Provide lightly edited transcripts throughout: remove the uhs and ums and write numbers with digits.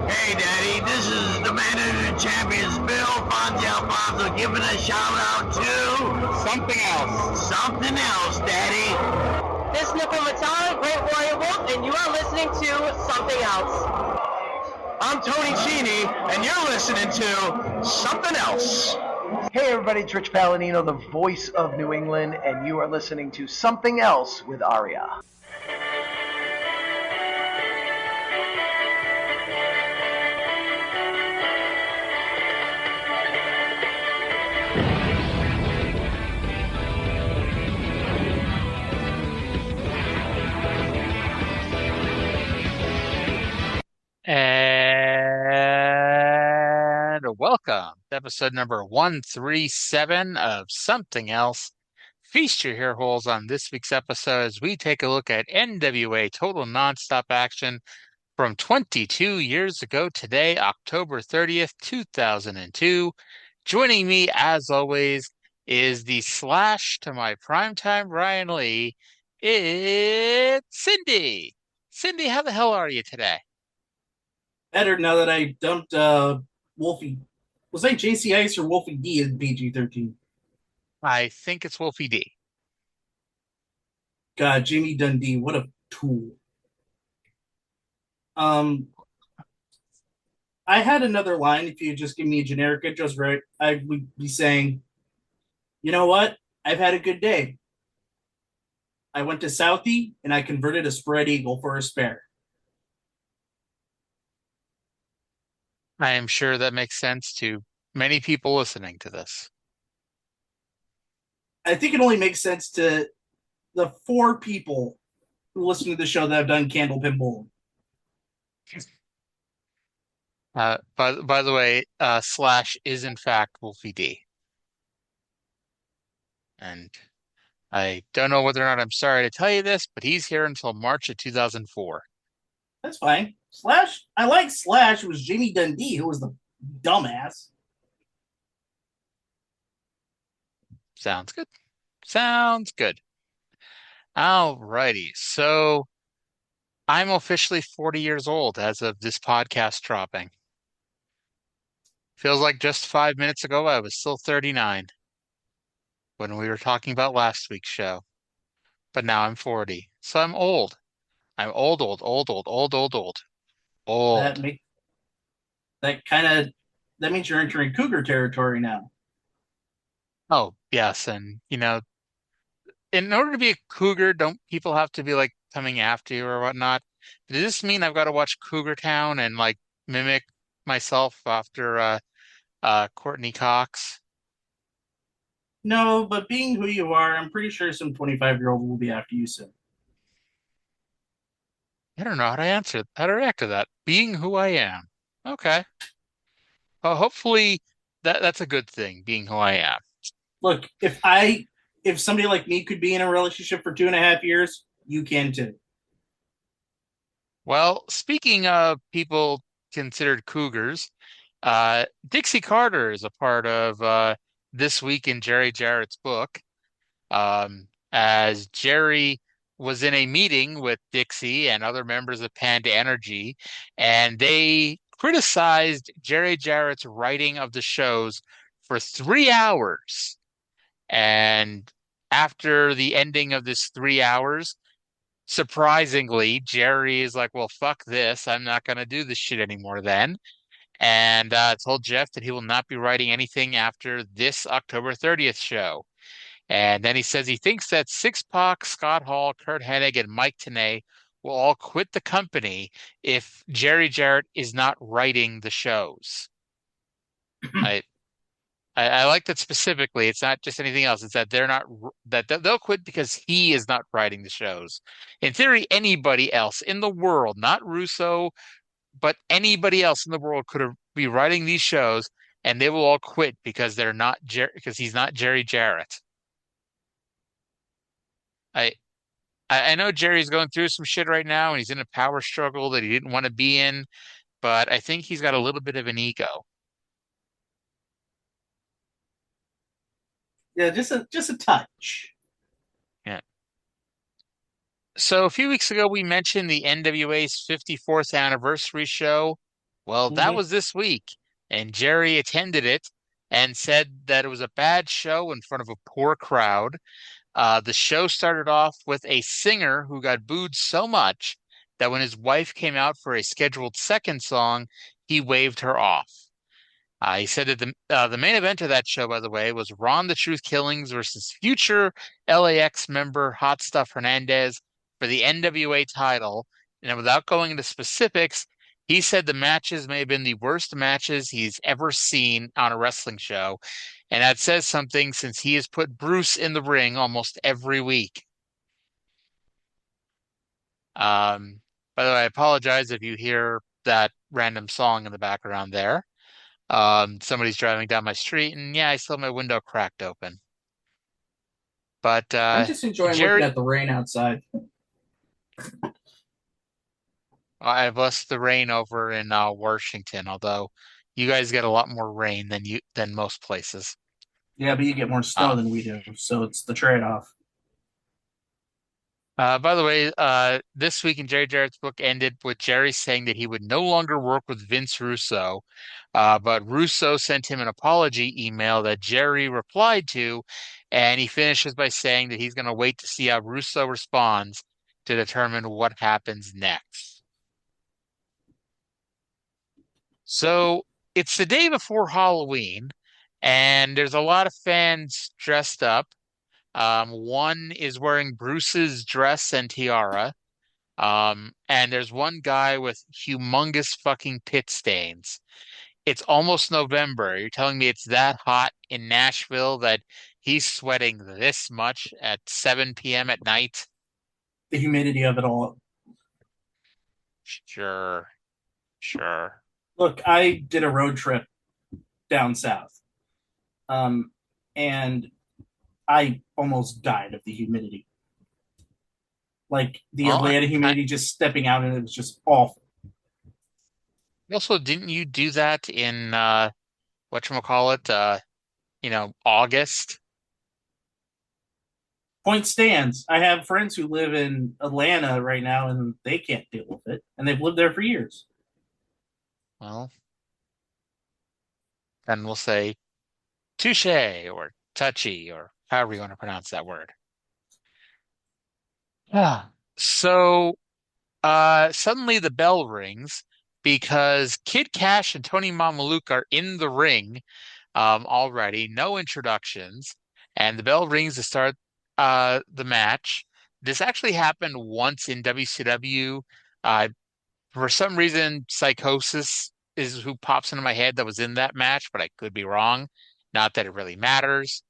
Hey, Daddy, this is the man of the champions, Bill Fonzie Alfonso, giving a shout out to Something else. something else, Daddy. This is Nickel Matara, Great Warrior Wolf, and you are listening to Something Else. I'm Tony Cini, and you're listening to Something Else. Hey everybody, it's Rich Palladino, the voice of New England, and you are listening to Something Else with Arya. And welcome to episode number 137 of Something Else. Feast your ear holes on this week's episode as we take a look at NWA Total Nonstop Action from 22 years ago today, October 30th, 2002. Joining me, as always, is the Slash to my primetime Brian Lee. It's Cyndi. Cyndi, how the hell are you today? Better now that I dumped Wolfie. Was I JC Ice or Wolfie D in PG-13? I think it's Wolfie D. God, Jimmy Dundee, what a tool. I had another line. If you just give me a generic intro, right, I would be saying, you know what? I've had a good day. I went to Southie and I converted a spread eagle for a spare. I am sure that makes sense to many people listening to this. I think it only makes sense to the 4 people who listen to the show that have done candle pin bowling. By the way, Slash is in fact Wolfie D. And I don't know whether or not I'm sorry to tell you this, but he's here until March of 2004. That's fine. Slash, I like Slash. It was Jimmy Dundee who was the dumbass. Sounds good. Sounds good. Alrighty. So I'm officially 40 years old as of this podcast dropping. Feels like just 5 minutes ago I was still 39 when we were talking about last week's show. But now I'm 40. So I'm old. I'm old. That means you're entering cougar territory now. Oh, yes. And, in order to be a cougar, don't people have to be like coming after you or whatnot? Does this mean I've got to watch Cougar Town and like mimic myself after Courtney Cox? No, but being who you are, I'm pretty sure some 25-year-old will be after you soon. I don't know how to react to that. Being who I am. Okay. Hopefully that's a good thing, being who I am. Look, if somebody like me could be in a relationship for 2.5 years, you can too. Well, speaking of people considered cougars, Dixie Carter is a part of This Week in Jerry Jarrett's book. As Jerry was in a meeting with Dixie and other members of Panda Energy, and they criticized Jerry Jarrett's writing of the shows for 3 hours. And after the ending of this 3 hours, surprisingly, Jerry is like, well, fuck this. I'm not going to do this shit anymore then. And told Jeff that he will not be writing anything after this October 30th show. And then he says he thinks that Six Pac, Scott Hall, Curt Hennig, and Mike Tenay will all quit the company if Jerry Jarrett is not writing the shows. I like that specifically. It's not just anything else. It's that they'll quit because he is not writing the shows. In theory, anybody else in the world, not Russo, but anybody else in the world could be writing these shows, and they will all quit because because he's not Jerry Jarrett. I know Jerry's going through some shit right now, and he's in a power struggle that he didn't want to be in, but I think he's got a little bit of an ego. Yeah, just a touch. Yeah. So a few weeks ago, we mentioned the NWA's 54th anniversary show Well, that was this week, and Jerry attended it and said that it was a bad show in front of a poor crowd. The show started off with a singer who got booed so much that when his wife came out for a scheduled second song, he waved her off. He said that the main event of that show, by the way, was Ron the Truth Killings versus future LAX member Hot Stuff Hernandez for the NWA title. And without going into specifics, he said the matches may have been the worst matches he's ever seen on a wrestling show. And that says something since he has put Bruce in the ring almost every week. By the way, I apologize if you hear that random song in the background there. Somebody's driving down my street, and yeah, I still have my window cracked open. But I'm just enjoying Jerry, looking at the rain outside. I've less the rain over in Washington, although you guys get a lot more rain than most places. Yeah, but you get more snow than we do, so it's the trade-off. By the way, this week in Jerry Jarrett's book ended with Jerry saying that he would no longer work with Vince Russo, but Russo sent him an apology email that Jerry replied to, and he finishes by saying that he's going to wait to see how Russo responds to determine what happens next. So it's the day before Halloween, and there's a lot of fans dressed up. One is wearing Bruce's dress and tiara. And there's one guy with humongous fucking pit stains. It's almost November. You're telling me it's that hot in Nashville that he's sweating this much at 7 p.m. at night? The humidity of it all. Sure. Sure. Look, I did a road trip down south. And I almost died of the humidity. Like the Atlanta humidity just stepping out, and it was just awful. Also, didn't you do that in whatchamacallit, August? Point stands. I have friends who live in Atlanta right now, and they can't deal with it, and they've lived there for years. Well, then we'll say touche or touchy or however you want to pronounce that word. Yeah. So suddenly the bell rings because Kid Cash and Tony Mamaluke are in the ring already. No introductions. And the bell rings to start the match. This actually happened once in WCW. For some reason, Psychosis is who pops into my head that was in that match, but I could be wrong. Not that it really matters.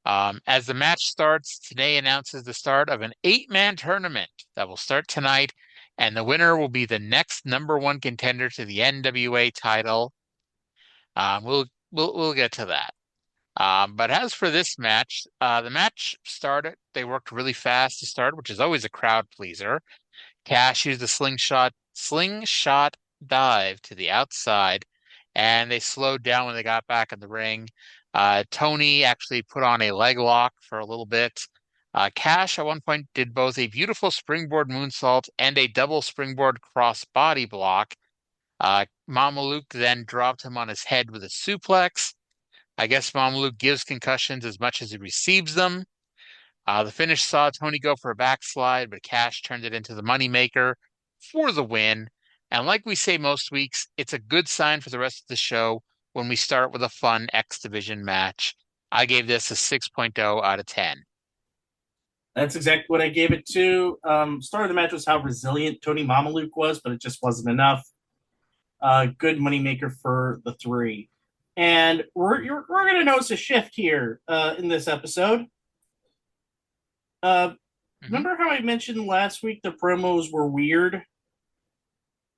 As the match starts, TNA announces the start of an 8-man tournament that will start tonight, and the winner will be the next #1 contender to the NWA title. We'll get to that. But as for this match, the match started. They worked really fast to start, which is always a crowd pleaser. Cash used a slingshot dive to the outside, and they slowed down when they got back in the ring. Tony actually put on a leg lock for a little bit. Cash at one point did both a beautiful springboard moonsault and a double springboard cross body block. Mamaluke then dropped him on his head with a suplex. I guess Mamaluke gives concussions as much as he receives them. The finish saw Tony go for a backslide, but Cash turned it into the moneymaker for the win. And like we say most weeks, it's a good sign for the rest of the show when we start with a fun X Division match. I gave this a 6.0 out of 10. That's exactly what I gave it to. Start of the match was how resilient Tony Mamaluke was, but it just wasn't enough. Good moneymaker for the three. And we're going to notice a shift here in this episode. Remember how I mentioned last week the promos were weird?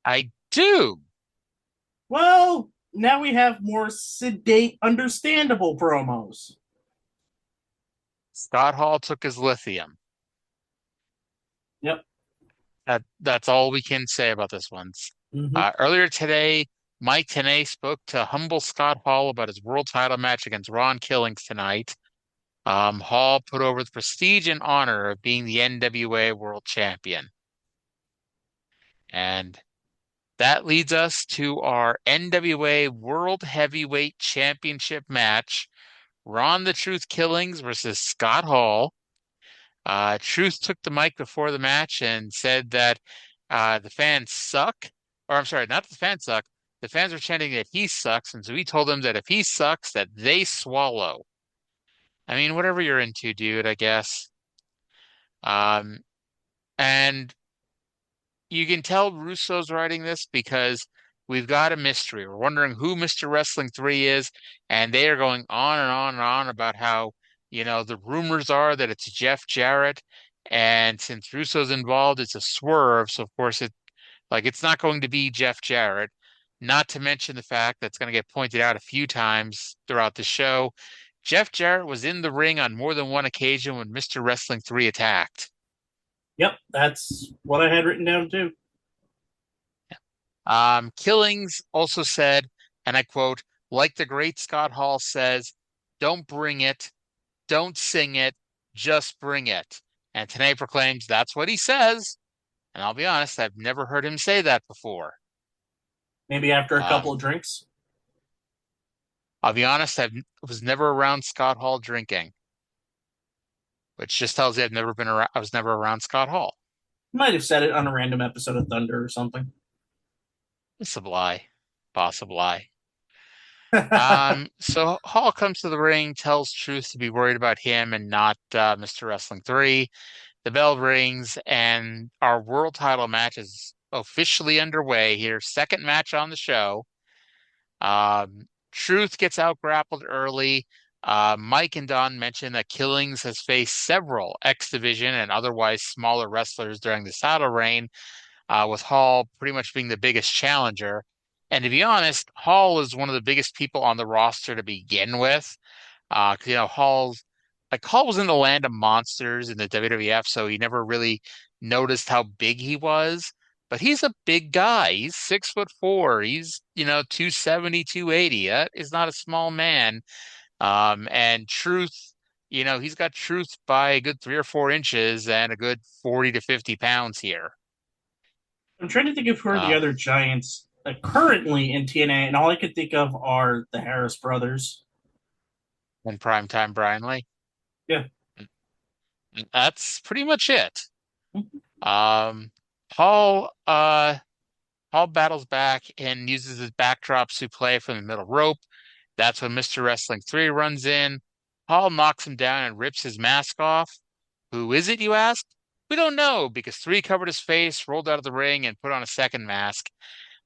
I do. Well, now we have more sedate, understandable promos. Scott Hall took his lithium. Yep. That's all we can say about this one. Earlier today, Mike Tenay spoke to humble Scott Hall about his world title match against Ron Killings tonight. Hall put over the prestige and honor of being the NWA World Champion. And That leads us to our NWA World Heavyweight Championship match. Ron the Truth Killings versus Scott Hall. Truth took the mic before the match and said that the fans suck. Or I'm sorry, not the fans suck. The fans were chanting that he sucks, and so he told them that if he sucks, that they swallow. I mean, whatever you're into, dude, I guess. Um, and you can tell Russo's writing this because we've got a mystery. We're wondering who Mr. Wrestling 3 is, and they are going on and on and on about how, the rumors are that it's Jeff Jarrett, and since Russo's involved, it's a swerve. So of course it's not going to be Jeff Jarrett. Not to mention the fact that's going to get pointed out a few times throughout the show. Jeff Jarrett was in the ring on more than one occasion when Mr. Wrestling 3 attacked. Yep, that's what I had written down too. Killings also said, and I quote, like the great Scott Hall says, don't bring it, don't sing it, just bring it. And Tenay proclaims that's what he says. And I'll be honest, I've never heard him say that before. Maybe after a couple of drinks. I'll be honest, I was never around Scott Hall drinking, which just tells you I was never around Scott Hall. Might have said it on a random episode of Thunder or something. Possibly. So Hall comes to the ring, tells Truth to be worried about him and not Mr. Wrestling 3. The bell rings, and our world title match is officially underway here. Second match on the show. Truth gets out grappled early. Mike and Don mentioned that Killings has faced several X Division and otherwise smaller wrestlers during the title reign, with Hall pretty much being the biggest challenger. And to be honest, Hall is one of the biggest people on the roster to begin with. Hall was in the land of monsters in the WWF, so he never really noticed how big he was. But he's a big guy. He's 6'4". He's 270, 280. That is not a small man. And Truth, he's got Truth by a good 3 or 4 inches and a good 40 to 50 pounds here. I'm trying to think of who are the other giants currently in TNA, and all I could think of are the Harris brothers. And Primetime Brian Lee. Yeah. That's pretty much it. Mm-hmm. Hall battles back and uses his backdrop suplex from the middle rope. That's when Mr. Wrestling 3 runs in. Hall knocks him down and rips his mask off. Who is it, you ask? We don't know, because 3 covered his face, rolled out of the ring, and put on a second mask.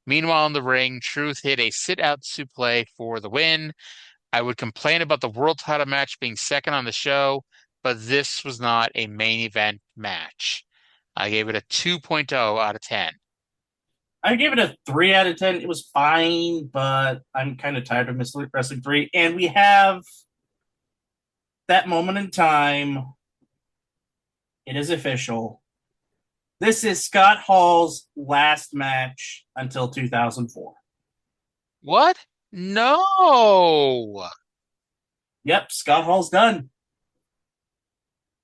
Meanwhile, in the ring, Truth hit a sit-out suplex for the win. I would complain about the world title match being second on the show, but this was not a main event match. I gave it a 2.0 out of 10. I gave it a 3 out of 10. It was fine, but I'm kind of tired of Mr. Wrestling 3. And we have that moment in time. It is official. This is Scott Hall's last match until 2004. What? No! Yep, Scott Hall's done.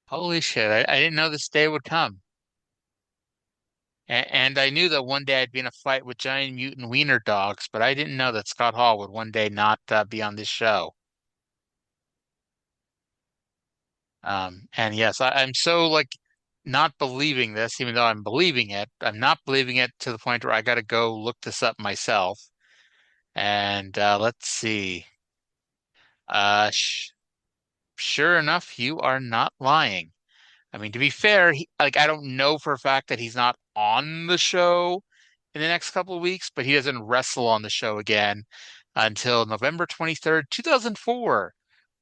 Holy shit, I didn't know this day would come. And I knew that one day I'd be in a fight with giant mutant wiener dogs, but I didn't know that Scott Hall would one day not be on this show. And yes, I'm so not believing this, even though I'm believing it. I'm not believing it to the point where I got to go look this up myself. And let's see. Sure enough, you are not lying. I mean, to be fair, I don't know for a fact that he's not on the show in the next couple of weeks, but he doesn't wrestle on the show again until November 23rd, 2004,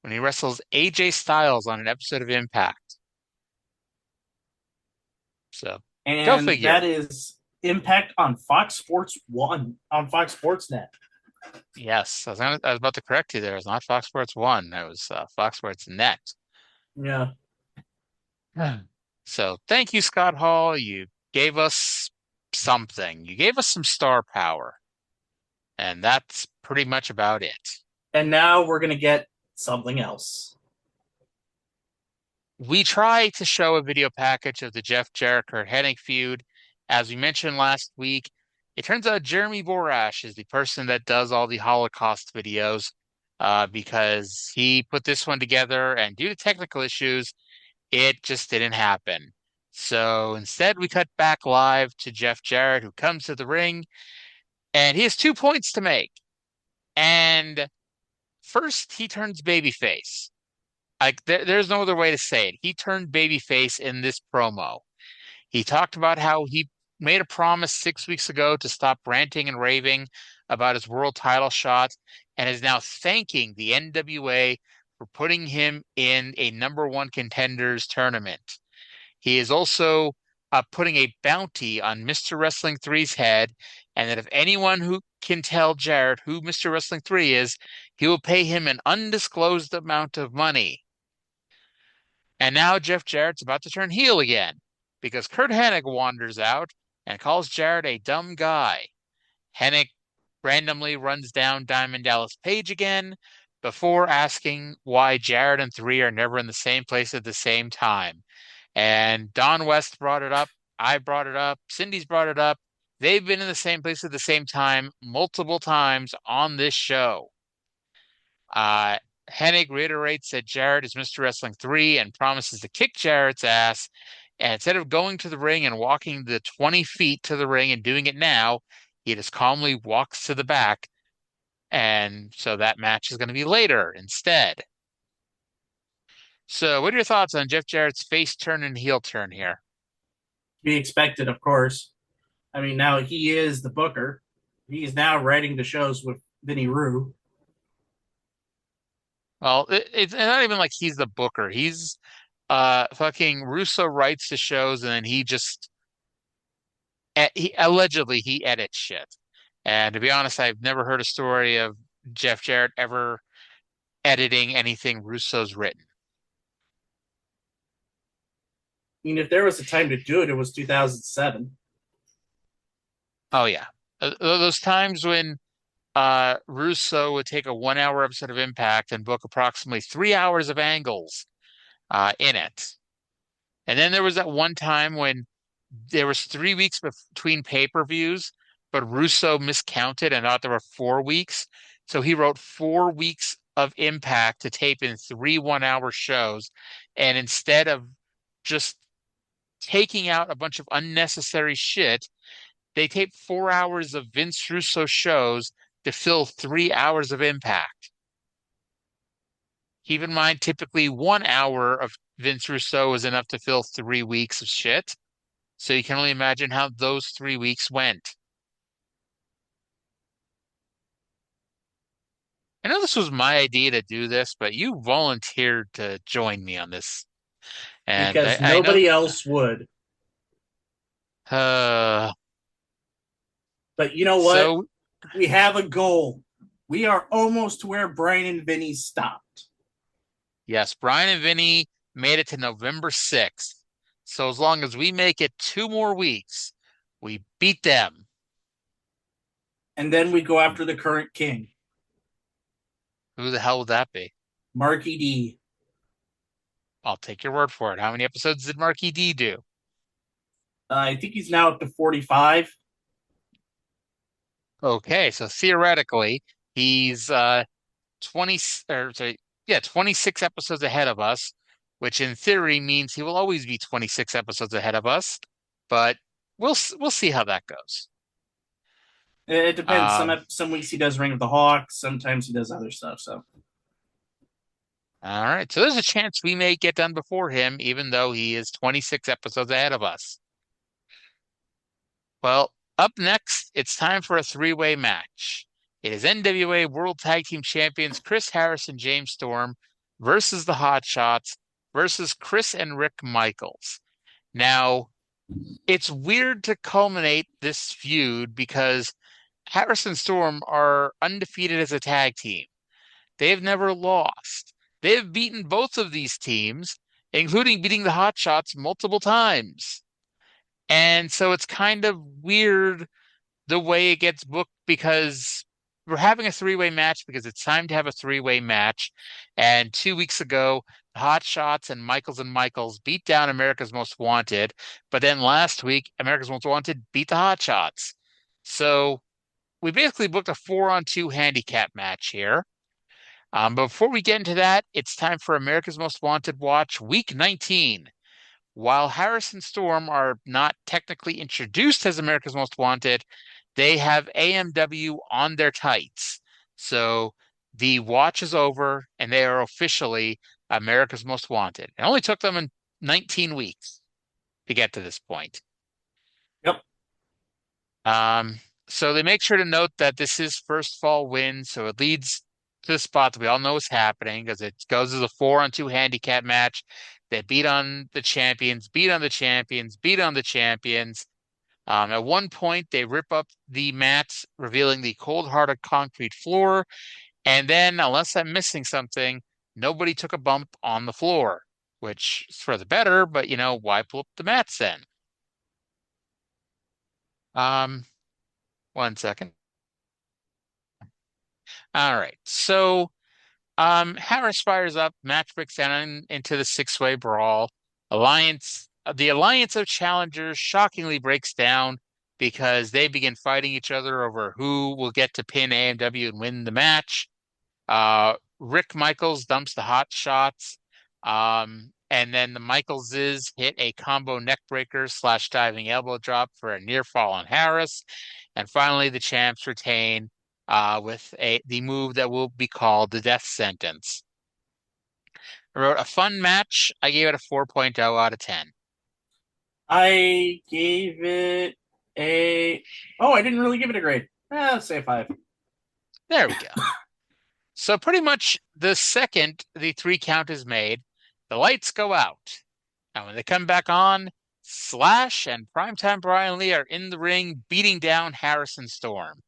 when he wrestles AJ Styles on an episode of Impact. So, and go figure. That is Impact on Fox Sports 1 on Fox Sports Net. Yes, I was about to correct you there. It's not Fox Sports 1. It was Fox Sports Net. Yeah. So thank you, Scott Hall. You gave us something. You gave us some star power. And that's pretty much about it. And now we're going to get something else. We try to show a video package of the Jeff Jarrett Curt Hennig feud. As we mentioned last week, It turns out Jeremy Borash is the person that does all the Holocaust videos because he put this one together, and due to technical issues, it just didn't happen. So instead, we cut back live to Jeff Jarrett, who comes to the ring, and he has 2 points to make. And first, he turns babyface. Like there's no other way to say it. He turned babyface in this promo. He talked about how he made a promise 6 weeks ago to stop ranting and raving about his world title shot, and is now thanking the NWA for putting him in a #1 contenders tournament. He is also putting a bounty on Mr. Wrestling 3's head, and that if anyone who can tell Jarrett who Mr. Wrestling 3 is, he will pay him an undisclosed amount of money. And now Jeff Jarrett's about to turn heel again because Curt Hennig wanders out and calls Jarrett a dumb guy. Hennig randomly runs down Diamond Dallas Page again before asking why Jarrett and 3 are never in the same place at the same time. And Don West brought it up. I brought it up. Cindy's brought it up. They've been in the same place at the same time multiple times on this show. Hennig reiterates that Jarrett is Mr. Wrestling 3 and promises to kick Jarrett's ass. And instead of going to the ring and walking the 20 feet to the ring and doing it now, he just calmly walks to the back. And so that match is going to be later instead. So what are your thoughts on Jeff Jarrett's face turn and heel turn here? Be expected, of course. I mean, now he is the booker. He's now writing the shows with Vinny Rue. Well, it's not even like he's the booker. He's fucking Russo writes the shows, and then allegedly he edits shit. And to be honest, I've never heard a story of Jeff Jarrett ever editing anything Russo's written. I mean, if there was a time to do it, it was 2007. Oh yeah, those times when Russo would take a 1 hour episode of Impact and book approximately 3 hours of angles in it. And then there was that one time when there was 3 weeks between pay-per-views, but Russo miscounted and thought there were 4 weeks. So he wrote 4 weeks of Impact to tape in 3 1-hour shows. And instead of just taking out a bunch of unnecessary shit, they taped 4 hours of Vince Russo shows to fill 3 hours of Impact. Keep in mind, typically 1 hour of Vince Russo is enough to fill 3 weeks of shit. So you can only imagine how those 3 weeks went. I know this was my idea to do this, but you volunteered to join me on this. And because I nobody know, else would. uh, But you know what? so We have a goal. We are almost to where Brian and Vinny stopped. yes, Brian and Vinny made it to November 6th. So as long as we make it 2 more weeks, we beat them. And then we go after the current king, Who the hell would that be? Marky D. I'll take your word for it. How many episodes did Marky D do? I think he's now up to 45. Okay, so theoretically, he's 20 or sorry, yeah, 26 episodes ahead of us, which in theory means he will always be 26 episodes ahead of us, but we'll see how that goes. It depends. Um, Some weeks he does Ring of the Hawks. Sometimes he does other stuff. So all right, so there's a chance we may get done before him, even though he is 26 episodes ahead of us. Well, up next, it's time for a three-way match. It is NWA World Tag Team Champions Chris Harris and James Storm versus the Hot Shots versus Chris and Rick Michaels. Now, it's weird to culminate this feud because Harris and Storm are undefeated as a tag team. They have never lost. They have beaten both of these teams, including beating the Hot Shots multiple times. And so it's kind of weird the way it gets booked because we're having a three-way match because it's time to have a three-way match. And 2 weeks ago, Hot Shots and Michaels beat down America's Most Wanted. But then last week, America's Most Wanted beat the Hot Shots. So we basically booked a 4-on-2 handicap match here. But before we get into that, it's time for America's Most Wanted Watch Week 19. While Harris and Storm are not technically introduced as America's Most Wanted, they have AMW on their tights. So the watch is over and they are officially America's Most Wanted. It only took them 19 weeks to get to this point. Yep. So they make sure to note that this is first fall win, so it leads to the spot that we all know is happening because it goes as a 4-on-2 handicap match. They beat on the champions, beat on the champions, beat on the champions. At one point, they rip up the mats, revealing the cold-hearted concrete floor. And then, unless I'm missing something, nobody took a bump on the floor, which is for the better, but why pull up the mats then? One second. All right. So Harris fires up, match breaks down into the six-way brawl. The Alliance of Challengers shockingly breaks down because they begin fighting each other over who will get to pin AMW and win the match. Rick Michaels dumps the hot shots. And then the Michaelses hit a combo neckbreaker / diving elbow drop for a near fall on Harris. And finally, the champs retain with the move that will be called the death sentence. I wrote a fun match. I gave it a 4.0 out of 10. I gave it a. Oh, I didn't really give it a grade. Let's say a 5. There we go. So pretty much the second the 3 count is made, the lights go out. And when they come back on, Slash and Primetime Brian Lee are in the ring beating down Harrison Storm.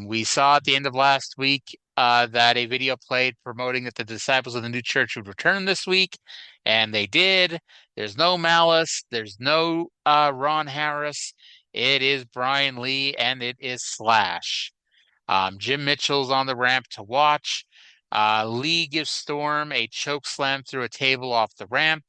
We saw at the end of last week that a video played promoting that the Disciples of the New Church would return this week, and they did. There's no Malice. There's no Ron Harris. It is Brian Lee, and it is Slash. Jim Mitchell's on the ramp to watch. Lee gives Storm a choke slam through a table off the ramp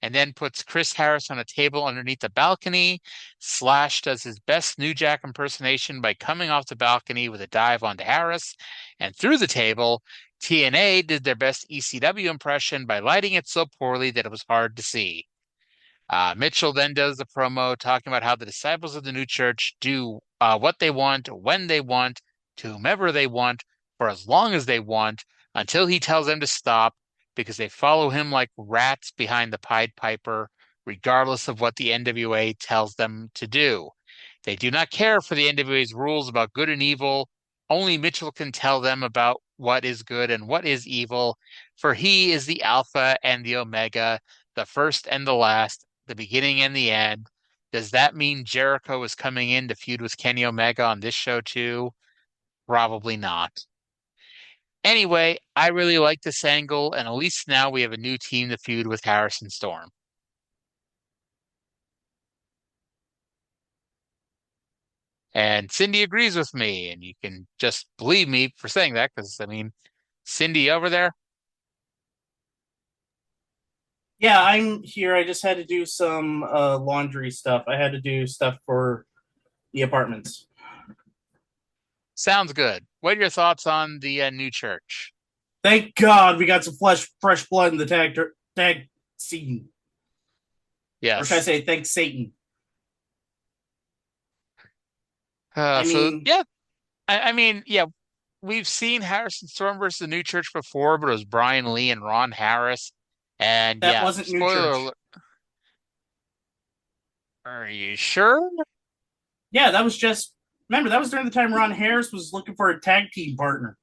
and then puts Chris Harris on a table underneath the balcony. Slash does his best New Jack impersonation by coming off the balcony with a dive onto Harris and through the table. TNA did their best ECW impression by lighting it so poorly that it was hard to see. Mitchell then does the promo talking about how the Disciples of the New Church do what they want, when they want, to whomever they want, for as long as they want, until he tells them to stop, because they follow him like rats behind the Pied Piper, regardless of what the NWA tells them to do. They do not care for the NWA's rules about good and evil. Only Mitchell can tell them about what is good and what is evil, for he is the Alpha and the Omega, the first and the last, the beginning and the end. Does that mean Jericho is coming in to feud with Kenny Omega on this show too? Probably not. Anyway, I really like this angle, and at least now we have a new team to feud with Harrison Storm. And Cyndi agrees with me, and you can just believe me for saying that, because, Cyndi over there. Yeah, I'm here. I just had to do some laundry stuff. I had to do stuff for the apartments. Sounds good. What are your thoughts on the new church? Thank God we got some fresh blood in the tag scene. Yes. Or should I say, thanks Satan. Yeah, we've seen Harrison Storm versus the New Church before, but it was Brian Lee and Ron Harris. And that wasn't New Church. Are you sure? Yeah, that was just. Remember, that was during the time Ron Harris was looking for a tag team partner.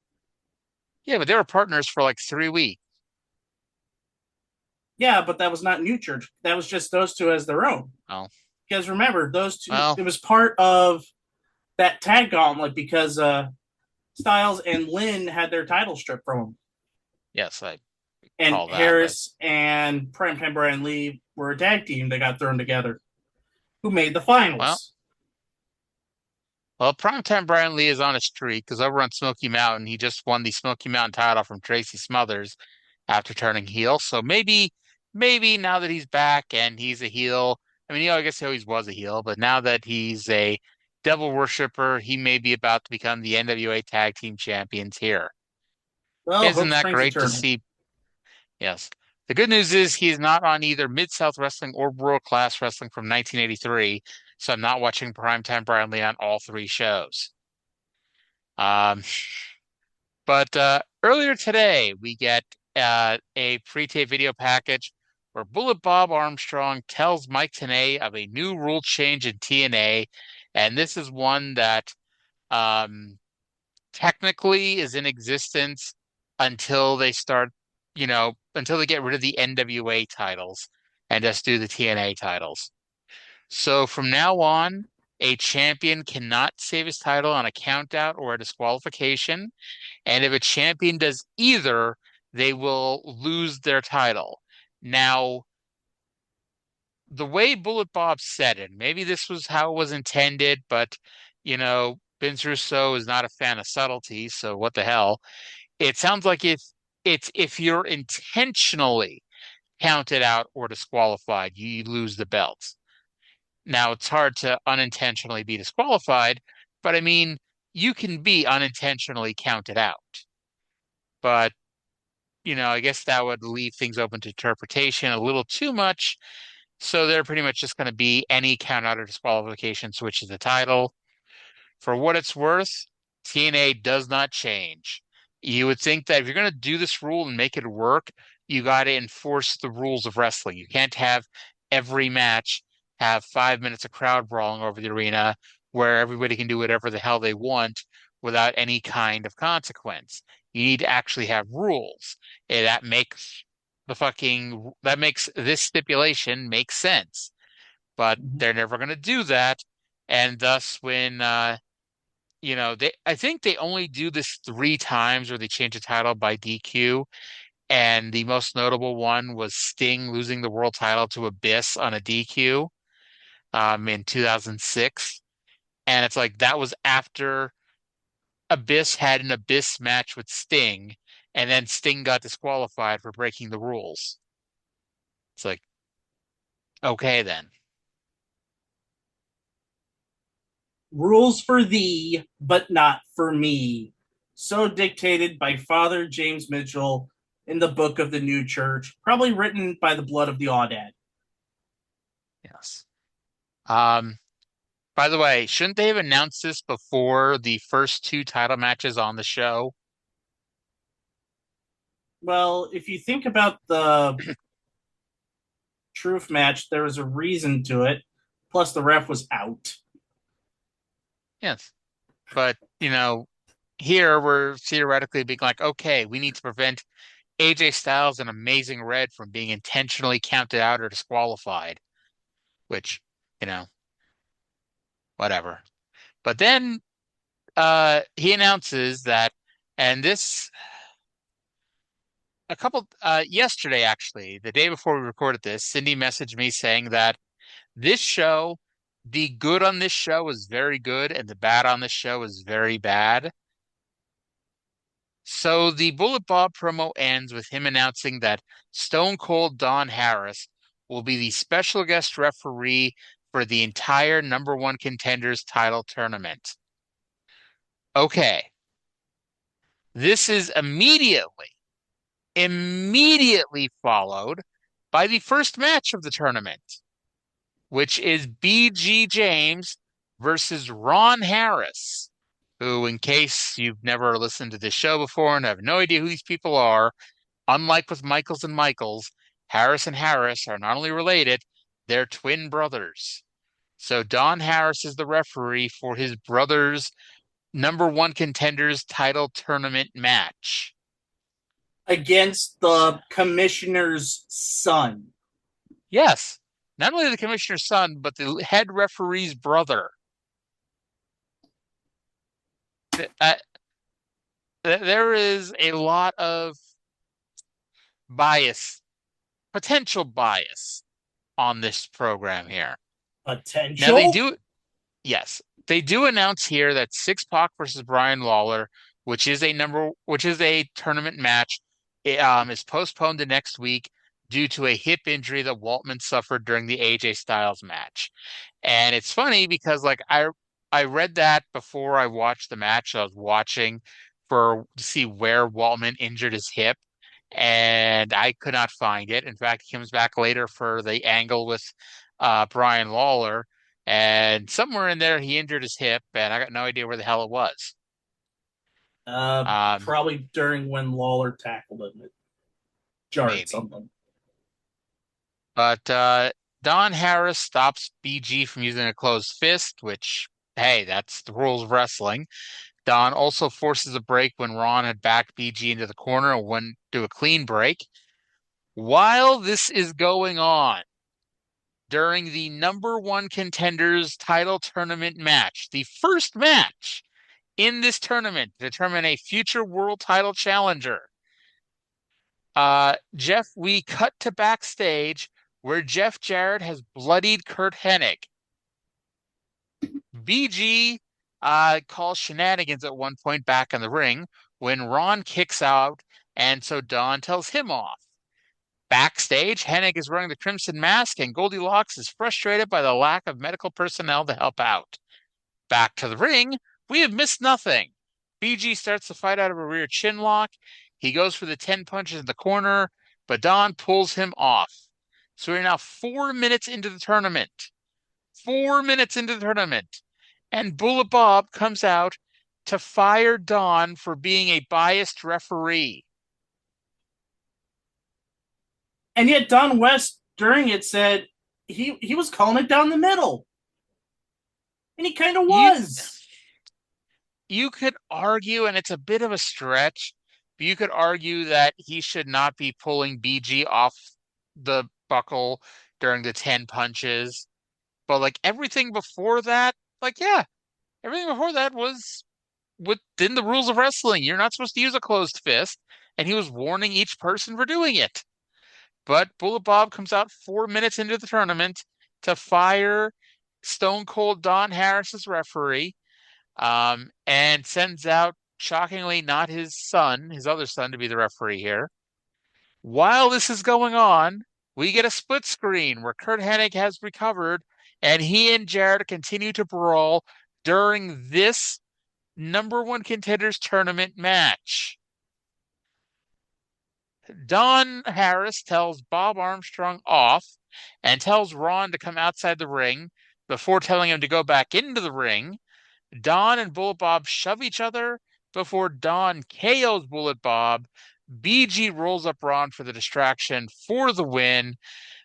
Yeah, but they were partners for like 3 weeks. Yeah, but that was not New Church. That was just those two as their own. Oh. Because remember, those two, it was part of that tag gauntlet because Styles and Lynn had their title stripped from them. Yes, and Harris and Primetime Brian Lee were a tag team that got thrown together, who made the finals. Well, Primetime Brian Lee is on a streak because over on Smoky Mountain, he just won the Smoky Mountain title from Tracy Smothers after turning heel. So maybe now that he's back and he's a heel, I guess he always was a heel, but now that he's a devil worshiper, he may be about to become the NWA Tag Team Champions here. Well, Isn't hope that springs great to eternal. see? Yes. The good news is he's not on either Mid-South Wrestling or World Class Wrestling from 1983, so I'm not watching Primetime Brian Lee on all three shows. Um, but earlier today, we get a pre-tape video package where Bullet Bob Armstrong tells Mike Tenay of a new rule change in TNA, and this is one that technically is in existence until they start, until they get rid of the NWA titles and just do the TNA titles. So from now on, a champion cannot save his title on a countout or a disqualification. And if a champion does either, they will lose their title. Now, the way Bullet Bob said it, maybe this was how it was intended, but Vince Russo is not a fan of subtlety, so what the hell? It sounds like if you're intentionally counted out or disqualified, you lose the belt. Now it's hard to unintentionally be disqualified, but I mean, you can be unintentionally counted out. But I guess that would leave things open to interpretation a little too much. So they're pretty much just going to be any count out or disqualification switches the title. For what it's worth, TNA does not change. You would think that if you're going to do this rule and make it work, you got to enforce the rules of wrestling. You can't have every match have 5 minutes of crowd brawling over the arena where everybody can do whatever the hell they want without any kind of consequence. You need to actually have rules. And that makes this stipulation make sense. But they're never going to do that. And thus, when I think they only do this 3 times where they change the title by DQ. And the most notable one was Sting losing the world title to Abyss on a DQ in 2006. And it's like that was after Abyss had an Abyss match with Sting, and then Sting got disqualified for breaking the rules. It's like, okay then. Rules for thee, but not for me. So dictated by Father James Mitchell in the Book of the New Church, probably written by the blood of the Audad. Yes. By the way, shouldn't they have announced this before the first 2 title matches on the show? Well, if you think about the Truth match, there was a reason to it. Plus, the ref was out. Yes. But, here we're theoretically being like, okay, we need to prevent AJ Styles and Amazing Red from being intentionally counted out or disqualified, which, whatever. But then he announces that, and this yesterday, actually, the day before we recorded this, Cindy messaged me saying that this show, the good on this show is very good and the bad on this show is very bad. So the Bullet Bob promo ends with him announcing that Stone Cold Don Harris will be the special guest referee for the entire #1 Contenders title tournament. Okay. This is immediately followed by the first match of the tournament, which is BG James versus Ron Harris, who, in case you've never listened to this show before and have no idea who these people are, unlike with Michaels and Michaels, Harris and Harris are not only related, they're twin brothers. So Don Harris is the referee for his brother's #1 Contenders title tournament match. Against the commissioner's son. Yes. Not only the commissioner's son, but the head referee's brother. There is a lot of potential bias on this program here. Potential? Now yes, they do announce here that 6-Pac versus Brian Lawler, which is a tournament match, is postponed to next week due to a hip injury that Waltman suffered during the AJ Styles match. And it's funny because I read that before I watched the match. I was watching to see where Waltman injured his hip, and I could not find it. In fact, he comes back later for the angle with Brian Lawler, and somewhere in there he injured his hip, and I got no idea where the hell it was. Probably during when Lawler tackled him, it jarred Maybe. something. But Don Harris stops BG from using a closed fist, which, hey, that's the rules of wrestling. Don also forces a break when Ron had backed BG into the corner and wouldn't do a clean break. While this is going on, during the number one contenders title tournament match, the first match in this tournament to determine a future world title challenger, Jeff, we cut to backstage where Jeff Jarrett has bloodied Curt Hennig. BG calls shenanigans at one point back in the ring when Ron kicks out, and so Don tells him off. Backstage, Hennig is wearing the Crimson Mask, and Goldilocks is frustrated by the lack of medical personnel to help out. Back to the ring, we have missed nothing. BG starts the fight out of a rear chin lock. He goes for the 10 punches in the corner, but Don pulls him off. So we're now 4 minutes into the tournament. 4 minutes into the tournament. And Bullet Bob comes out to fire Don for being a biased referee. And yet Don West, during it, said he was calling it down the middle. And he kind of was. You could argue, and it's a bit of a stretch, but you could argue that he should not be pulling BG off the buckle during the 10 punches. But like everything before that, everything before that was within the rules of wrestling. You're not supposed to use a closed fist, and he was warning each person for doing it. But Bullet Bob comes out 4 minutes into the tournament to fire Stone Cold Don Harris as referee, and sends out, shockingly, not his son, his other son, to be the referee here. While this is going on, we get a split screen where Curt Hennig has recovered, and he and Jarrett continue to brawl during this number one contenders tournament match. Don Harris tells Bob Armstrong off and tells Ron to come outside the ring before telling him to go back into the ring. Don and Bullet Bob shove each other before Don KOs Bullet Bob. BG rolls up Ron for the distraction for the win.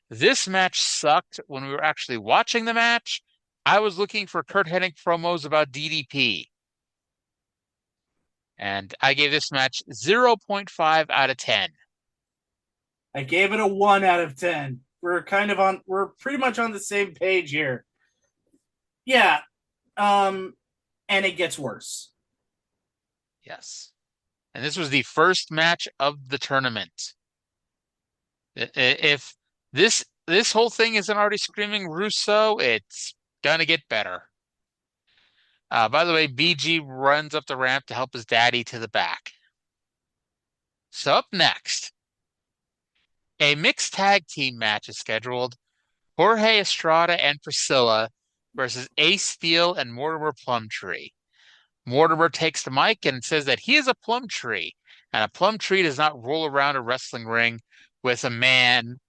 This match sucked when we were actually watching the match. I was looking for Curt Hennig promos about DDP. And I gave this match 0.5 out of 10. I gave it a 1 out of 10. We're pretty much on the same page here. Yeah. And it gets worse. Yes. And this was the first match of the tournament. If this whole thing isn't already screaming Russo, it's gonna get better. By the way, BG runs up the ramp to help his daddy to the back. So up next, a mixed tag team match is scheduled. Jorge Estrada and Priscilla versus Ace Steel and Mortimer Plumtree. Mortimer takes the mic and says that he is a plum tree, and a plum tree does not roll around a wrestling ring with a man,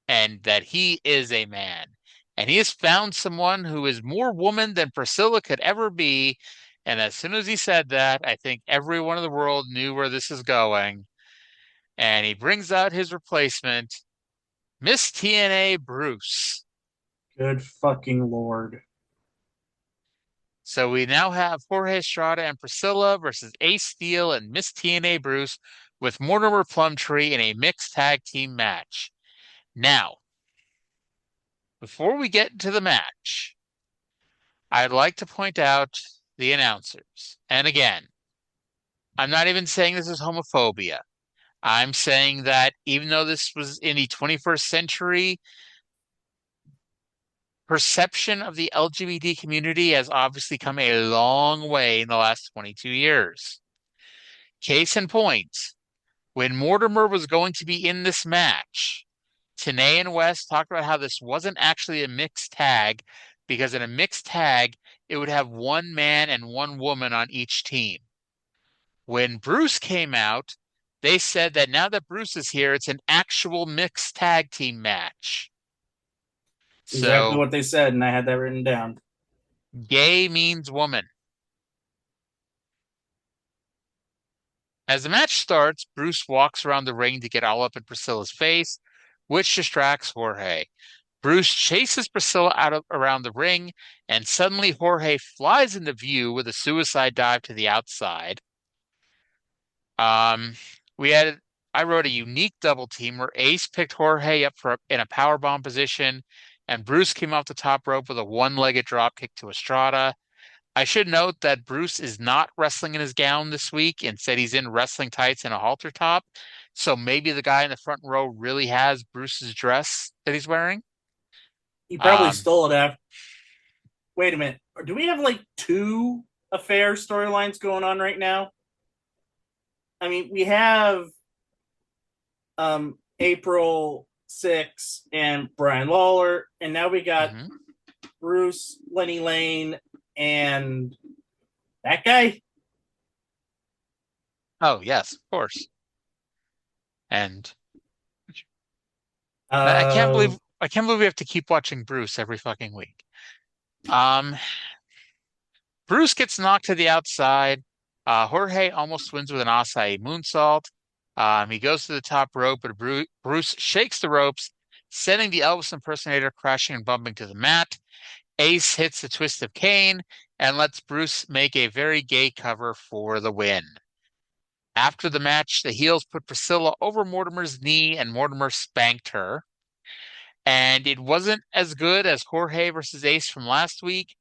and that he is a man. And he has found someone who is more woman than Priscilla could ever be. And as soon as he said that, I think everyone in the world knew where this is going. And he brings out his replacement, Miss TNA Bruce. Good fucking Lord. So we now have Jorge Estrada and Priscilla versus Ace Steel and Miss TNA Bruce with Mortimer Plumtree in a mixed tag team match. Now, before we get into the match, I'd like to point out the announcers. And again, I'm not even saying this is homophobia. I'm saying that even though this was in the 21st century, perception of the LGBT community has obviously come a long way in the last 22 years. Case in point, when Mortimer was going to be in this match, Tenay and West talked about how this wasn't actually a mixed tag, because in a mixed tag, it would have one man and one woman on each team. When Bruce came out, they said that now that Bruce is here, it's an actual mixed tag team match. Exactly So what they said, and I had that written down. gay means woman. As the match starts, Bruce walks around the ring to get all up in Priscilla's face, which distracts Jorge. Bruce chases Priscilla around the ring, and suddenly Jorge flies into view with a suicide dive to the outside. Um, we had I wrote a unique double team where Ace picked Jorge up in a power bomb position, and Bruce came off the top rope with a one-legged drop kick to Estrada. I should note that Bruce is not wrestling in his gown this week. Instead, he's in wrestling tights and a halter top. So maybe the guy in the front row really has Bruce's dress that he's wearing. He probably Um, stole it after. Wait a minute. Do we have like two affair storylines going on right now? I mean, we have April 6 and Brian Lawler, and now we got Bruce, Lenny Lane, and that guy. Oh, yes, of course. And I can't believe we have to keep watching Bruce every fucking week. Bruce gets knocked to the outside. Jorge almost wins with an acai moonsault. He goes to the top rope, but Bruce shakes the ropes, sending the Elvis impersonator crashing and bumping to the mat. Ace hits the twist of Kane and lets Bruce make a very gay cover for the win. After the match, the heels put Priscilla over Mortimer's knee and Mortimer spanked her. And it wasn't as good as Jorge versus Ace from last week,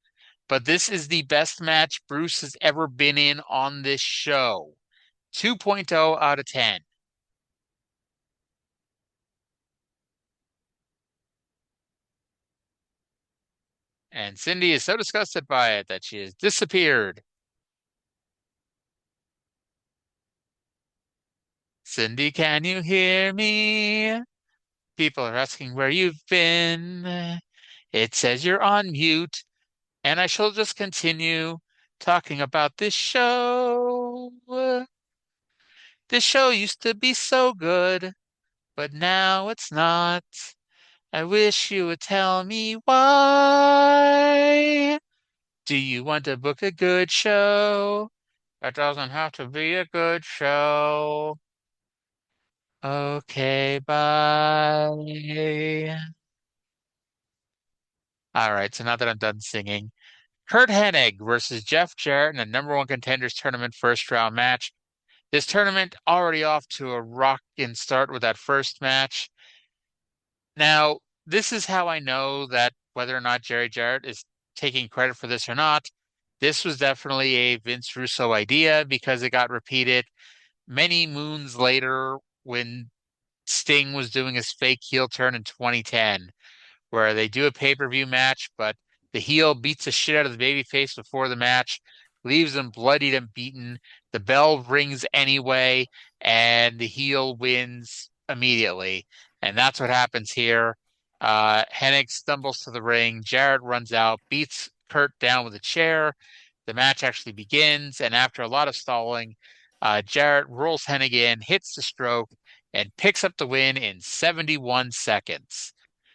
but this is the best match Bruce has ever been in on this show. 2.0 out of 10. And Cyndi is so disgusted by it that she has disappeared. Cyndi, can you hear me? People are asking where you've been. It says you're on mute, and I shall just continue talking about this show. This show used to be so good, but now it's not. I wish you would tell me why. Do you want to book a good show? It doesn't have to be a good show. Okay, bye. All right, so now that I'm done singing, Curt Hennig versus Jeff Jarrett in the number one contenders tournament first round match. This tournament already off to a rockin' start with that first match. Now, this is how I know that whether or not Jerry Jarrett is taking credit for this or not, this was definitely a Vince Russo idea because it got repeated many moons later when Sting was doing his fake heel turn in 2010, where they do a pay-per-view match, but the heel beats the shit out of the babyface before the match, leaves him bloodied and beaten. The bell rings anyway, and the heel wins immediately. And that's what happens here. Hennig stumbles to the ring. Jarrett runs out, beats Curt down with a chair. The match actually begins, and after a lot of stalling, Jarrett rolls Hennig in, hits the stroke, and picks up the win in 71 seconds.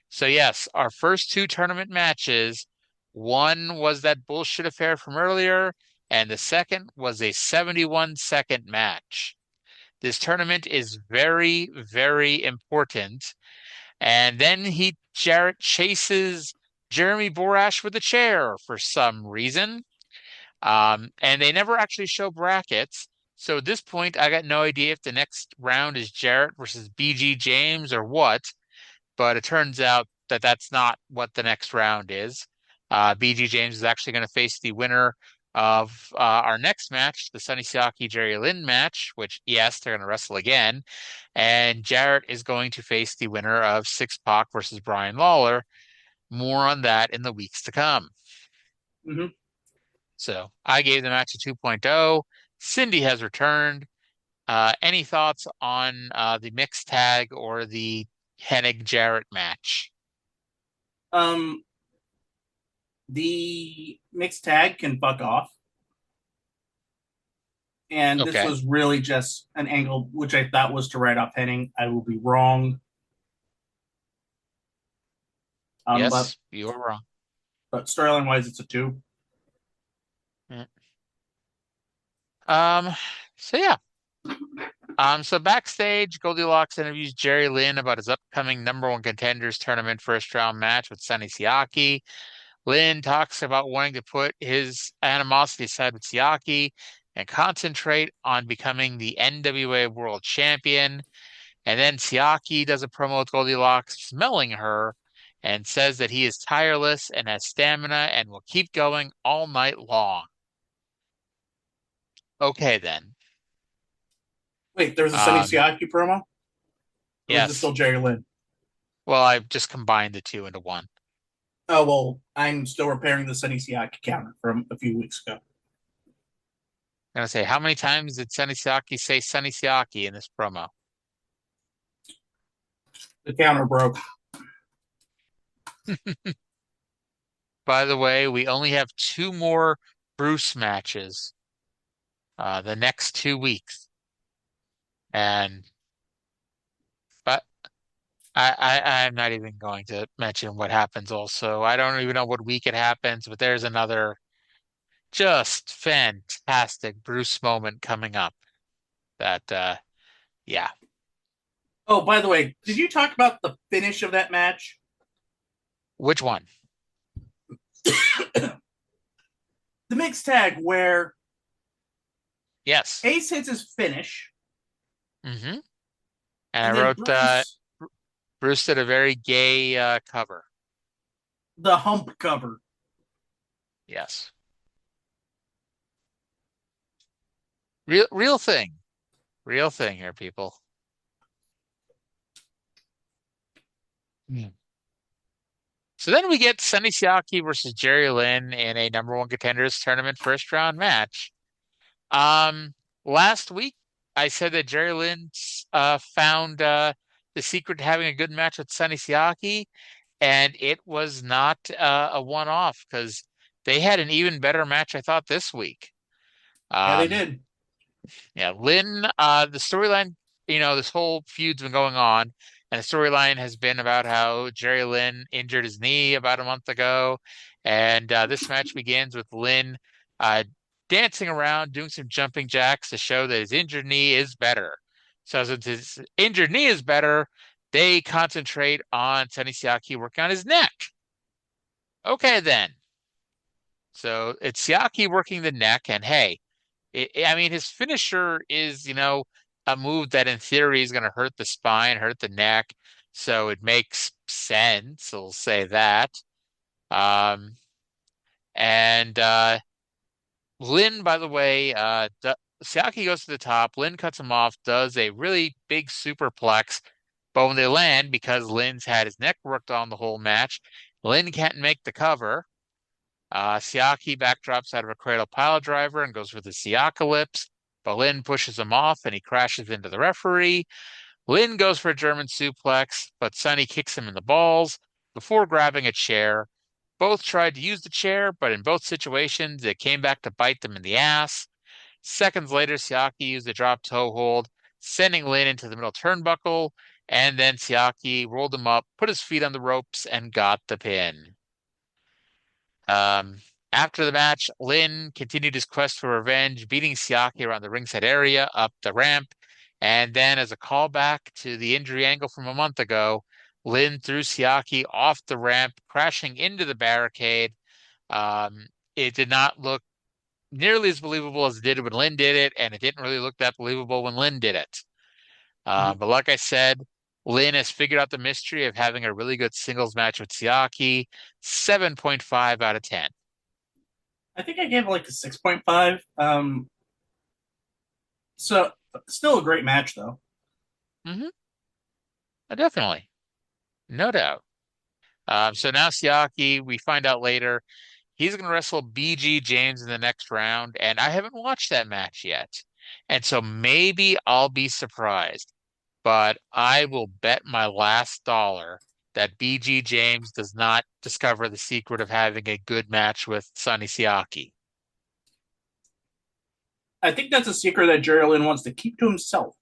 So yes, our first two tournament matches, one was that bullshit affair from earlier, and the second was a 71-second match. This tournament is very, very important. And then Jarrett chases Jeremy Borash with a chair for some reason. And they never actually show brackets. So at this point, I got no idea if the next round is Jarrett versus BG James or what. But it turns out that that's not what the next round is. BG James is actually going to face the winner of our next match, the Sonny Siaki Jerry Lynn match, which, yes, they're going to wrestle again. And Jarrett is going to face the winner of Six Pac versus Brian Lawler. More on that in the weeks to come. Mm-hmm. So I gave the match a 2.0. Cyndi has returned. Any thoughts on the mixed tag or the Hennig Jarrett match? The mixed tag can fuck off. And this Okay. was really just an angle which I thought was to write off Hennig. I will be wrong. Yes, you were wrong. But storyline wise, it's a 2. Yeah. Um, so yeah. So backstage, Goldilocks interviews Jerry Lynn about his upcoming #1 contenders tournament first round match with Sonny Siaki. Lynn talks about wanting to put his animosity aside with Siaki and concentrate on becoming the NWA World Champion. And then Siaki does a promo with Goldilocks, smelling her, and says that he is tireless and has stamina and will keep going all night long. Okay, then. Wait, there's a Sonny Um, Siaki promo? Or is this yes. still Jerry Lynn? Well, I've just combined the two into one. Oh, well, I'm still repairing the Sonny Siaki counter from a few weeks ago. I'm gonna say, how many times did Sonny Siaki say Sonny Siaki in this promo? The counter broke. By the way, we only have 2 more Bruce matches the next 2 weeks. And but I'm not even going to mention what happens also. I don't even know what week it happens, but there's another just fantastic Bruce moment coming up that yeah. Oh, by the way, did you talk about the finish of that match? Which one? The mixed tag where Yes. Ace hits his finish. Mm-hmm. And And I then wrote Bruce did a very gay cover. the hump cover. Yes. Real thing. Real thing here, people. Mm. So then we get Sonny Siaki versus Jerry Lynn in a #1 contenders tournament first round match. Last week I said that Jerry Lynn found the secret to having a good match with Sonny Siaki, and it was not a one-off because they had an even better match, I thought, this week. Yeah, they Um, did. Yeah, Lynn, the storyline, this whole feud's been going on, and the storyline has been about how Jerry Lynn injured his knee about a month ago. And this match begins with Lynn uh, dancing around, doing some jumping jacks to show that his injured knee is better. So, since his injured knee is better, they concentrate on Sonny Siaki working on his neck. Okay, then. So, it's Siaki working the neck, and hey, I mean, his finisher is, a move that in theory is going to hurt the spine, hurt the neck. So it makes sense. We'll say that. Um, and Lynn, by the way, Siaki goes to the top. Lynn cuts him off, does a really big superplex. But when they land, because Lynn's had his neck worked on the whole match, Lynn can't make the cover. Siaki backdrops out of a cradle pile driver and goes for the Siakalypse, but Lynn pushes him off and he crashes into the referee. Lynn goes for a German suplex, but Sonny kicks him in the balls before grabbing a chair. Both tried to use the chair, but in both situations, it came back to bite them in the ass. Seconds later, Siaki used a drop toe hold, sending Lynn into the middle turnbuckle, and then Siaki rolled him up, put his feet on the ropes, and got the pin. After the match, Lynn continued his quest for revenge, beating Siaki around the ringside area, up the ramp, and then as a callback to the injury angle from a month ago, Lynn threw Siaki off the ramp, crashing into the barricade. It did not look nearly as believable as it did when Lynn did it, and it didn't really look that believable when Lynn did it. But like I said, Lynn has figured out the mystery of having a really good singles match with Siaki. 7.5 out of 10. I think I gave like a 6.5. So still a great match though. Mm-hmm. Definitely. No doubt. So now Siaki, we find out later, he's going to wrestle BG James in the next round, and I haven't watched that match yet. And so maybe I'll be surprised, but I will bet my last dollar that BG James does not discover the secret of having a good match with Sonny Siaki. I think that's a secret that Jerry Lynn wants to keep to himself.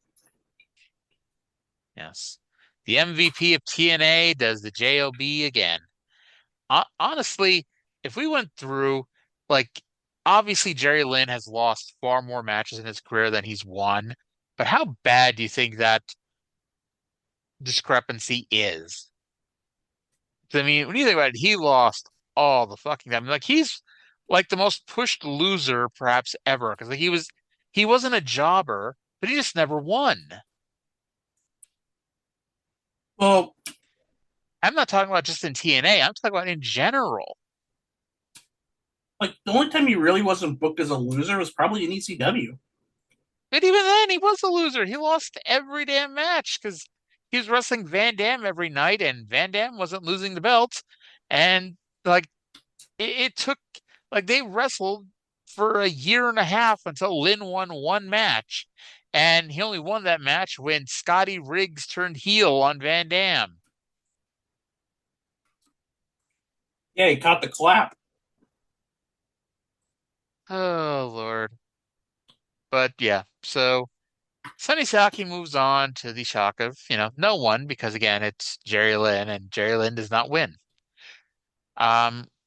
Yes. The MVP of TNA does the JOB again. Honestly, if we went through, like, obviously Jerry Lynn has lost far more matches in his career than he's won, but how bad do you think that discrepancy is? I mean, when you think about it, he lost all the fucking time. Like he's like the most pushed loser perhaps ever because like he wasn't a jobber, but he just never won. Well, I'm not talking about just in TNA. I'm talking about in general. like the only time he really wasn't booked as a loser was probably in ECW. But even then, he was a loser. He lost every damn match because he was wrestling Van Dam every night, and Van Dam wasn't losing the belts. And like it took, like they wrestled for a year and a half until Lynn won one match, and he only won that match when Scotty Riggs turned heel on Van Dam. Yeah, he caught the clap. Oh Lord. But yeah, so Sonny Siaki moves on to the shock of, no one, because again, it's Jerry Lynn, and Jerry Lynn does not win.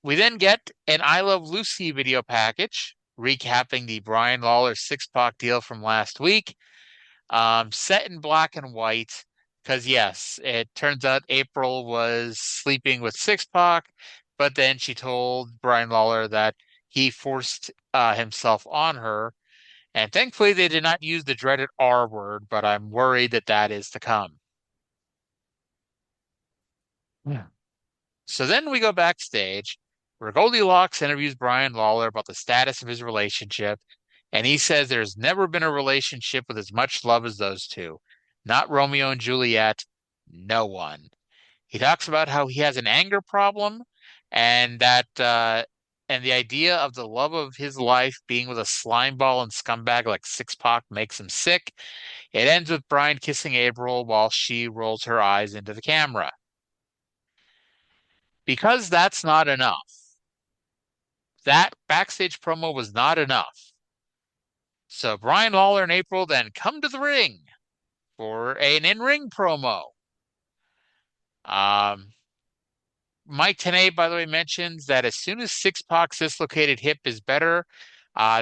We then get an I Love Lucy video package recapping the Brian Lawler six-pack deal from last week, set in black and white. Because yes, it turns out April was sleeping with Six-Pac, but then she told Brian Lawler that he forced himself on her. And thankfully, they did not use the dreaded R word, but I'm worried that that is to come. Yeah. So then we go backstage where Goldilocks interviews Brian Lawler about the status of his relationship, and he says there's never been a relationship with as much love as those two. Not Romeo and Juliet, no one. He talks about how he has an anger problem and that and the idea of the love of his life being with a slimeball and scumbag like Six-Pac makes him sick. It ends with Brian kissing April while she rolls her eyes into the camera. Because that's not enough. That backstage promo was not enough. So Brian Lawler and April then come to the ring for an in-ring promo. Mike Tenay, by the way, mentions that as soon as Six-Pac's dislocated hip is better,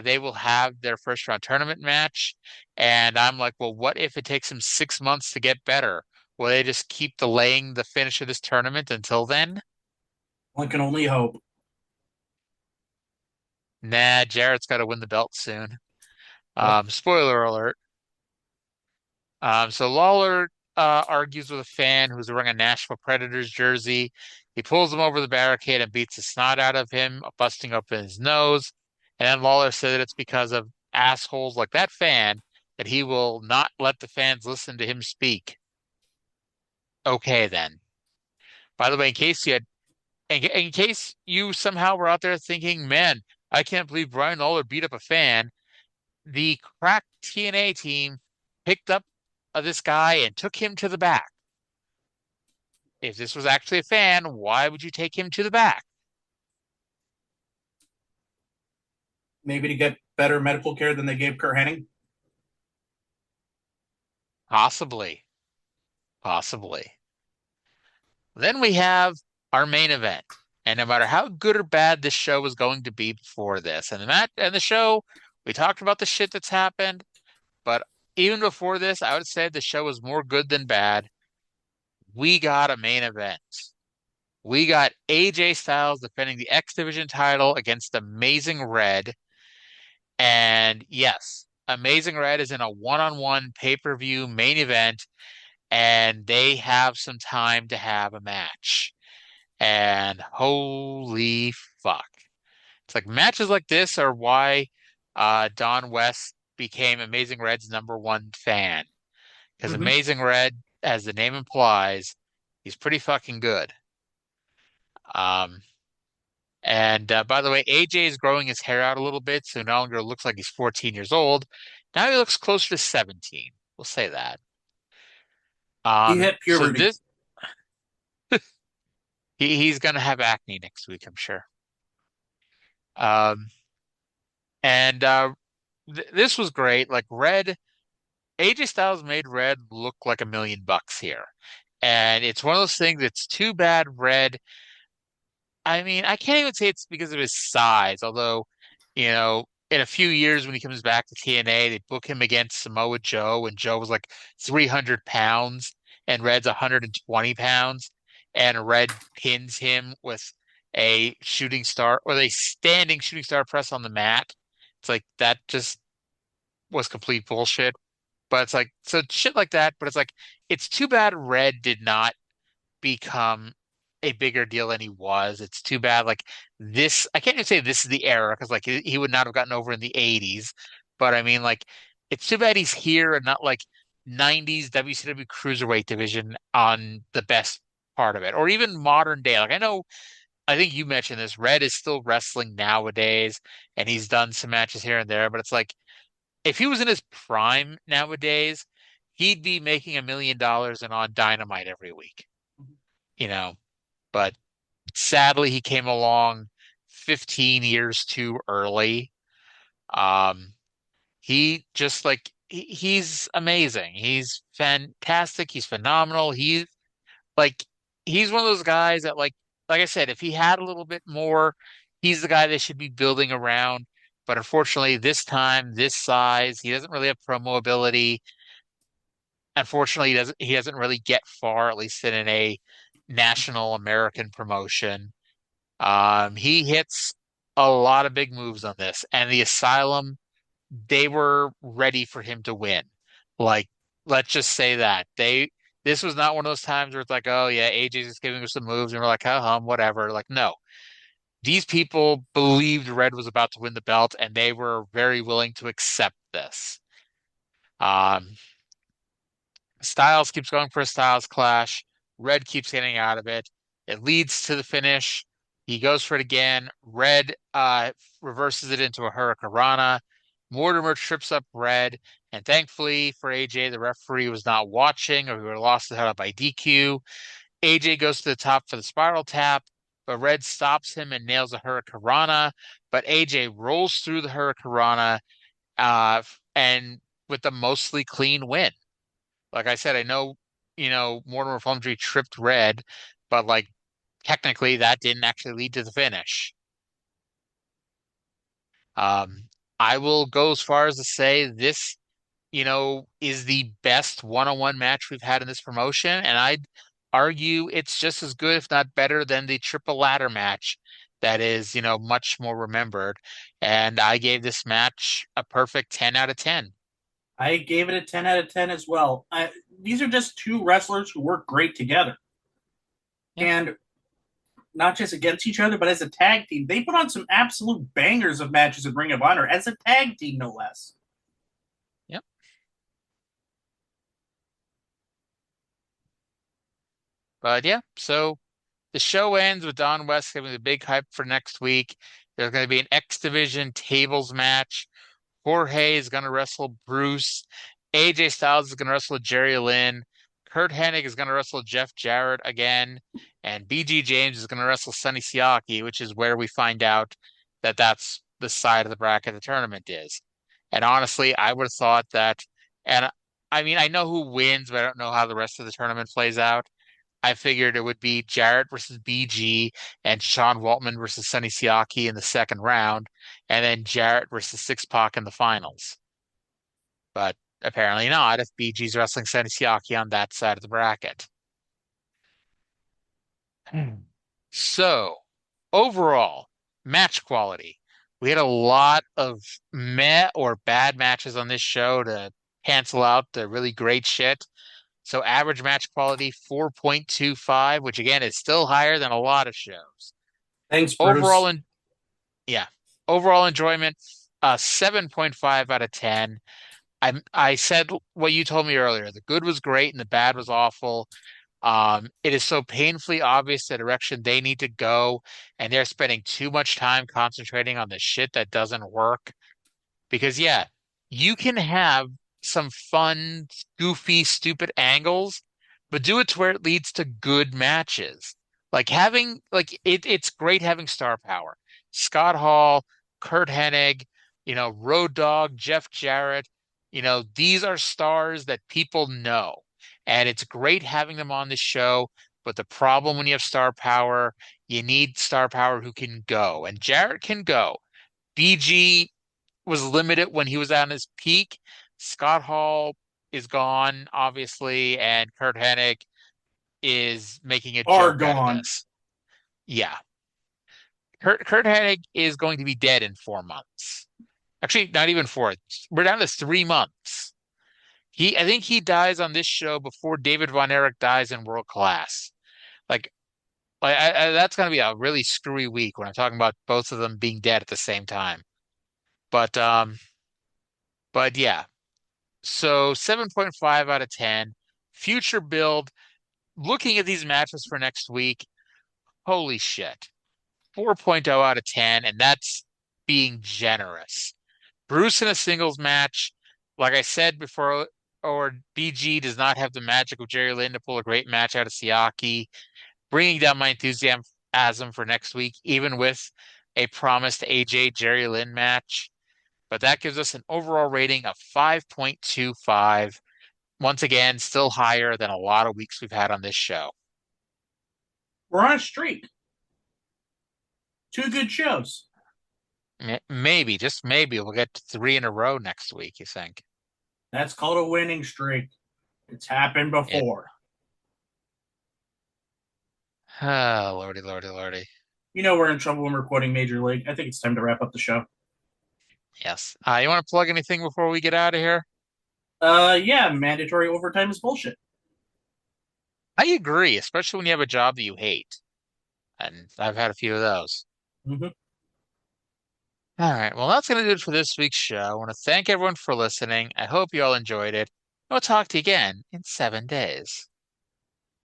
they will have their first round tournament match. And I'm like, well, what if it takes him 6 months to get better? Will they just keep delaying the finish of this tournament until then? One can only hope. Nah, Jarrett's got to win the belt soon. Spoiler alert. So Lawler argues with a fan who's wearing a Nashville Predators jersey. He pulls him over the barricade and beats the snot out of him, busting open his nose. And then Lawler said that it's because of assholes like that fan that he will not let the fans listen to him speak. Okay, then. By the way, in case you somehow were out there thinking, man, I can't believe Brian Lawler beat up a fan, the crack TNA team picked up this guy and took him to the back. If this was actually a fan, why would you take him to the back? Maybe to get better medical care than they gave Curt Hennig. Possibly. Possibly. Then we have our main event. And no matter how good or bad this show was going to be before this, and the show, we talked about the shit that's happened, but even before this, I would say the show was more good than bad. We got a main event. We got AJ Styles defending the X Division title against Amazing Red. And yes, Amazing Red is in a one-on-one pay-per-view main event, and they have some time to have a match. And holy fuck. It's like matches like this are why Don West became Amazing Red's #1 fan. Because Amazing Red, as the name implies, he's pretty fucking good. And by the way, AJ is growing his hair out a little bit, so no longer looks like he's 14 years old. Now he looks closer to 17. We'll say that. He hit puberty. He's gonna have acne next week, I'm sure. Um, and th This was great. Like Red, AJ Styles made Red look like $1 million here. And it's one of those things that's too bad Red. I mean, I can't even say it's because of his size, although, in a few years when he comes back to TNA, they book him against Samoa Joe, and Joe was like 300 pounds and Red's 120 pounds, and Red pins him with a shooting star or a standing shooting star press on the mat. It's like that just was complete bullshit. But it's like, so shit like that, but it's like, it's too bad Red did not become a bigger deal than he was. It's too bad. Like this, I can't even say this is the era because like he would not have gotten over in the 80s. But I mean, like, it's too bad he's here and not like 90s WCW Cruiserweight division on the best part of it, or even modern day. Like I think you mentioned this. Red is still wrestling nowadays, and he's done some matches here and there. But it's like if he was in his prime nowadays, he'd be making $1 million and on Dynamite every week, you know. But sadly, he came along 15 years too early. Um, he just like he's amazing. He's fantastic. He's phenomenal. Like he's one of those guys that like I said, if he had a little bit more, he's the guy they should be building around. But unfortunately, this time, this size, he doesn't really have promo ability. Unfortunately, he doesn't really get far, at least in a national American promotion. He hits a lot of big moves on this, and the Asylum, they were ready for him to win. Like, let's just say that this was not one of those times where it's like, oh yeah, AJ's just giving us some moves, and we're like, whatever. Like, no, these people believed Red was about to win the belt, and they were very willing to accept this. Um, Styles keeps going for a Styles clash. Red keeps getting out of it. It leads to the finish. He goes for it again. Red reverses it into a Hurricanrana. Mortimer trips up Red, and thankfully for AJ, the referee was not watching, or he would have lost the head up by DQ. AJ goes to the top for the spiral tap, but Red stops him and nails a Hurricanrana. But AJ rolls through the Hurricanrana, and with a mostly clean win. Like I said, I know, Mortimer Plumtree tripped Red, but like technically that didn't actually lead to the finish. Um, I will go as far as to say this, is the best one-on-one match we've had in this promotion, and I'd argue it's just as good, if not better, than the triple ladder match that is, much more remembered. And I gave this match a perfect 10 out of 10. I gave it a 10 out of 10 as well. These are just two wrestlers who work great together. Yep. And not just against each other, but as a tag team. They put on some absolute bangers of matches in Ring of Honor, as a tag team, no less. Yep. But yeah, so the show ends with Don West giving the big hype for next week. There's going to be an X Division tables match. Jorge is going to wrestle Bruce. AJ Styles is going to wrestle Jerry Lynn. Curt Hennig is going to wrestle Jeff Jarrett again. And BG James is going to wrestle Sonny Siaki, which is where we find out that that's the side of the bracket the tournament is. And honestly, I would have thought that, and I mean, I know who wins, but I don't know how the rest of the tournament plays out. I figured it would be Jarrett versus BG and Sean Waltman versus Sonny Siaki in the second round, and then Jarrett versus Six Pac in the finals. But apparently not, if BG's wrestling Sonny Siaki on that side of the bracket. So, overall, match quality. We had a lot of meh or bad matches on this show to cancel out the really great shit. So average match quality 4.25, which again is still higher than a lot of shows. Thanks, Bruce. Overall enjoyment, 7.5 out of 10. I said what you told me earlier. The good was great and the bad was awful. It is so painfully obvious the direction they need to go, and they're spending too much time concentrating on the shit that doesn't work. Because yeah, you can have some fun, goofy, stupid angles, but do it to where it leads to good matches. It's great having star power. Scott Hall, Curt Hennig, Road Dogg, Jeff Jarrett, these are stars that people know. And it's great having them on the show. But the problem when you have star power, you need star power who can go. And Jarrett can go. BG was limited when he was on his peak. Scott Hall is gone, obviously, and Curt Hennig is making a Are joke out of gone. this. Yeah. Curt Hennig is going to be dead in 4 months. Actually, not even four. We're down to 3 months. I think he dies on this show before David Von Erich dies in World Class. Like, that's going to be a really screwy week when I'm talking about both of them being dead at the same time. But yeah. So 7.5 out of 10. Future build. Looking at these matches for next week, holy shit. 4.0 out of 10, and that's being generous. Bruce in a singles match, like I said before, or BG does not have the magic of Jerry Lynn to pull a great match out of Siaki, bringing down my enthusiasm for next week, even with a promised AJ Jerry Lynn match. But that gives us an overall rating of 5.25. Once again, still higher than a lot of weeks we've had on this show. We're on a streak. 2 good shows. Maybe, just maybe, we'll get 3 in a row next week, you think? That's called a winning streak. It's happened before. Oh, lordy, lordy, lordy. We're in trouble when we're quoting Major League. I think it's time to wrap up the show. Yes. You want to plug anything before we get out of here? Yeah, mandatory overtime is bullshit. I agree, especially when you have a job that you hate. And I've had a few of those. Mm-hmm. All right. Well, that's going to do it for this week's show. I want to thank everyone for listening. I hope you all enjoyed it. We'll talk to you again in 7 days.